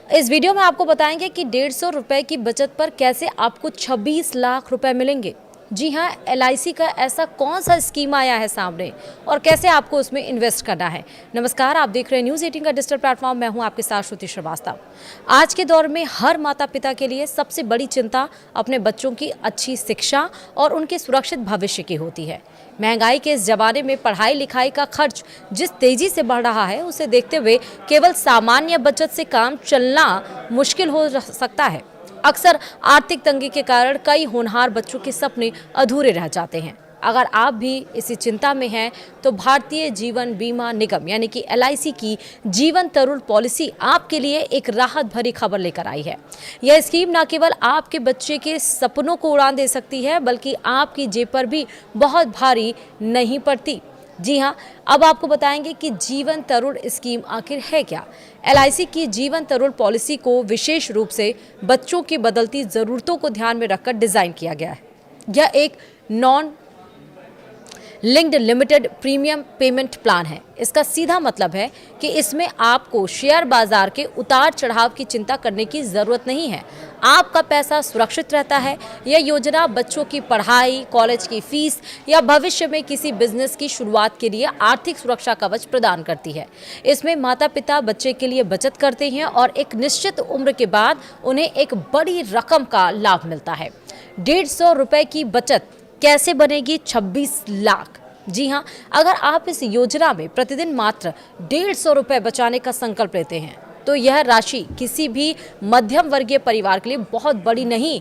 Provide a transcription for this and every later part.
इस वीडियो में आपको बताएंगे कि 150 रुपए की बचत पर कैसे आपको 26 लाख रुपए मिलेंगे। जी हाँ, एलआईसी का ऐसा कौन सा स्कीम आया है सामने और कैसे आपको उसमें इन्वेस्ट करना है। नमस्कार, आप देख रहे हैं न्यूज़ 18 का डिजिटल प्लेटफॉर्म। मैं हूं आपके साथ श्रुति श्रीवास्तव। आज के दौर में हर माता पिता के लिए सबसे बड़ी चिंता अपने बच्चों की अच्छी शिक्षा और उनके सुरक्षित भविष्य की होती है। महंगाई के इस जमाने में पढ़ाई लिखाई का खर्च जिस तेजी से बढ़ रहा है, उसे देखते हुए केवल सामान्य बचत से काम चलना मुश्किल हो सकता है। अक्सर आर्थिक तंगी के कारण कई होनहार बच्चों के सपने अधूरे रह जाते हैं। अगर आप भी इसी चिंता में हैं तो भारतीय जीवन बीमा निगम यानी कि एलआईसी की जीवन तरुण पॉलिसी आपके लिए एक राहत भरी खबर लेकर आई है। यह स्कीम न केवल आपके बच्चे के सपनों को उड़ान दे सकती है, बल्कि आपकी जेब पर भी बहुत भारी नहीं पड़ती। जी हाँ, अब आपको बताएंगे कि जीवन तरुण स्कीम आखिर है क्या। एलआईसी की जीवन तरुण पॉलिसी को विशेष रूप से बच्चों की बदलती ज़रूरतों को ध्यान में रखकर डिज़ाइन किया गया है। यह एक non linked limited premium payment plan है। इसका सीधा मतलब है कि इसमें आपको शेयर बाजार के उतार चढ़ाव की चिंता करने की ज़रूरत नहीं है। आपका पैसा सुरक्षित रहता है। यह योजना बच्चों की पढ़ाई, कॉलेज की फीस या भविष्य में किसी बिजनेस की शुरुआत के लिए आर्थिक सुरक्षा कवच प्रदान करती है। इसमें माता पिता बच्चे के लिए बचत करते हैं और एक निश्चित उम्र के बाद उन्हें एक बड़ी रकम का लाभ मिलता है। 150 रुपए की बचत कैसे बनेगी 26 लाख। जी हाँ, अगर आप इस योजना में प्रतिदिन मात्र 150 रुपए बचाने का संकल्प लेते हैं तो यह राशि किसी भी मध्यम वर्गीय परिवार के लिए बहुत बड़ी नहीं।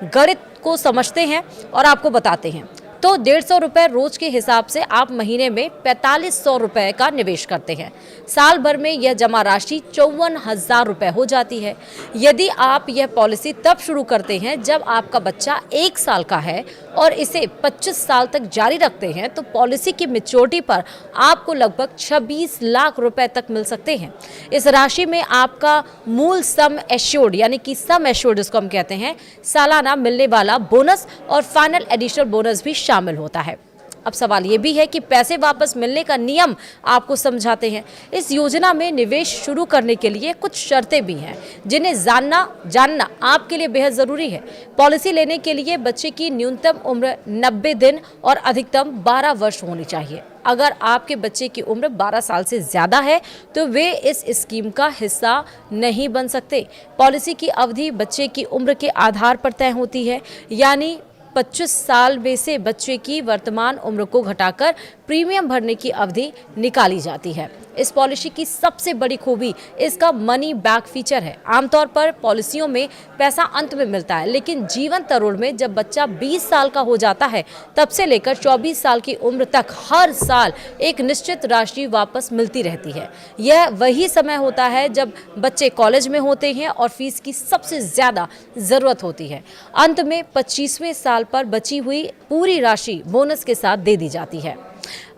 गणित को समझते हैं और आपको बताते हैं तो 150 रुपए रोज के हिसाब से आप महीने में 4500 रुपए का निवेश करते हैं। साल भर में यह जमा राशि 54,000 रुपए हो जाती है। यदि आप यह पॉलिसी तब शुरू करते हैं जब आपका बच्चा 1 साल का है और इसे 25 साल तक जारी रखते हैं तो पॉलिसी की मैच्योरिटी पर आपको लगभग 26 लाख रुपए तक मिल सकते हैं। इस राशि में आपका मूल सम एश्योर्ड यानी कि सम एश्योर्ड जिसको हम कहते हैं, सालाना मिलने वाला बोनस और फाइनल एडिशनल बोनस भी शामिल होता है। अब सवाल ये भी है कि पैसे वापस मिलने का नियम आपको समझाते हैं। इस योजना में निवेश शुरू करने के लिए कुछ शर्तें भी हैं जिन्हें जानना आपके लिए बेहद ज़रूरी है। पॉलिसी लेने के लिए बच्चे की न्यूनतम उम्र 90 दिन और अधिकतम 12 वर्ष होनी चाहिए। अगर आपके बच्चे की उम्र 12 साल से ज़्यादा है तो वे इस स्कीम का हिस्सा नहीं बन सकते। पॉलिसी की अवधि बच्चे की उम्र के आधार पर तय होती है, यानी 25 साल में से बच्चे की वर्तमान उम्र को घटाकर प्रीमियम भरने की अवधि निकाली जाती है। इस पॉलिसी की सबसे बड़ी खूबी इसका मनी बैक फीचर है। आमतौर पर पॉलिसियों में पैसा अंत में मिलता है, लेकिन जीवन तरुण में जब बच्चा 20 साल का हो जाता है तब से लेकर 24 साल की उम्र तक हर साल एक निश्चित राशि वापस मिलती रहती है। यह वही समय होता है जब बच्चे कॉलेज में होते हैं और फीस की सबसे ज़्यादा ज़रूरत होती है। अंत में 25वें साल पर बची हुई पूरी राशि बोनस के साथ दे दी जाती है।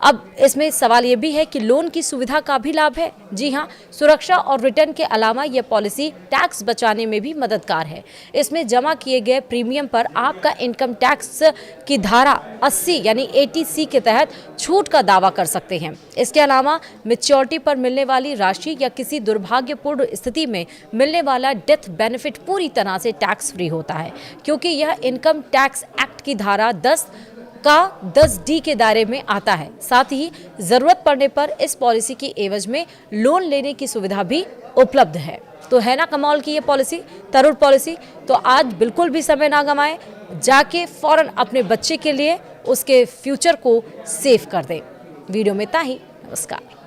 अब इसमें सवाल ये भी है कि लोन की सुविधा का भी लाभ है। जी हाँ, सुरक्षा और रिटर्न के अलावा यह पॉलिसी टैक्स बचाने में भी मददगार है। इसमें जमा किए गए प्रीमियम पर आपका इनकम टैक्स की धारा 80 यानी 80C के तहत छूट का दावा कर सकते हैं। इसके अलावा मैच्योरिटी पर मिलने वाली राशि या किसी दुर्भाग्यपूर्ण स्थिति में मिलने वाला डेथ बेनिफिट पूरी तरह से टैक्स फ्री होता है, क्योंकि यह इनकम टैक्स एक्ट की धारा 10 का 10D के दायरे में आता है। साथ ही जरूरत पड़ने पर इस पॉलिसी की एवज में लोन लेने की सुविधा भी उपलब्ध है। तो है ना कमाल की ये पॉलिसी, तरुण पॉलिसी। तो आज बिल्कुल भी समय ना गंवाएं, जाके फौरन अपने बच्चे के लिए उसके फ्यूचर को सेव कर दें। वीडियो में इतना ही। नमस्कार।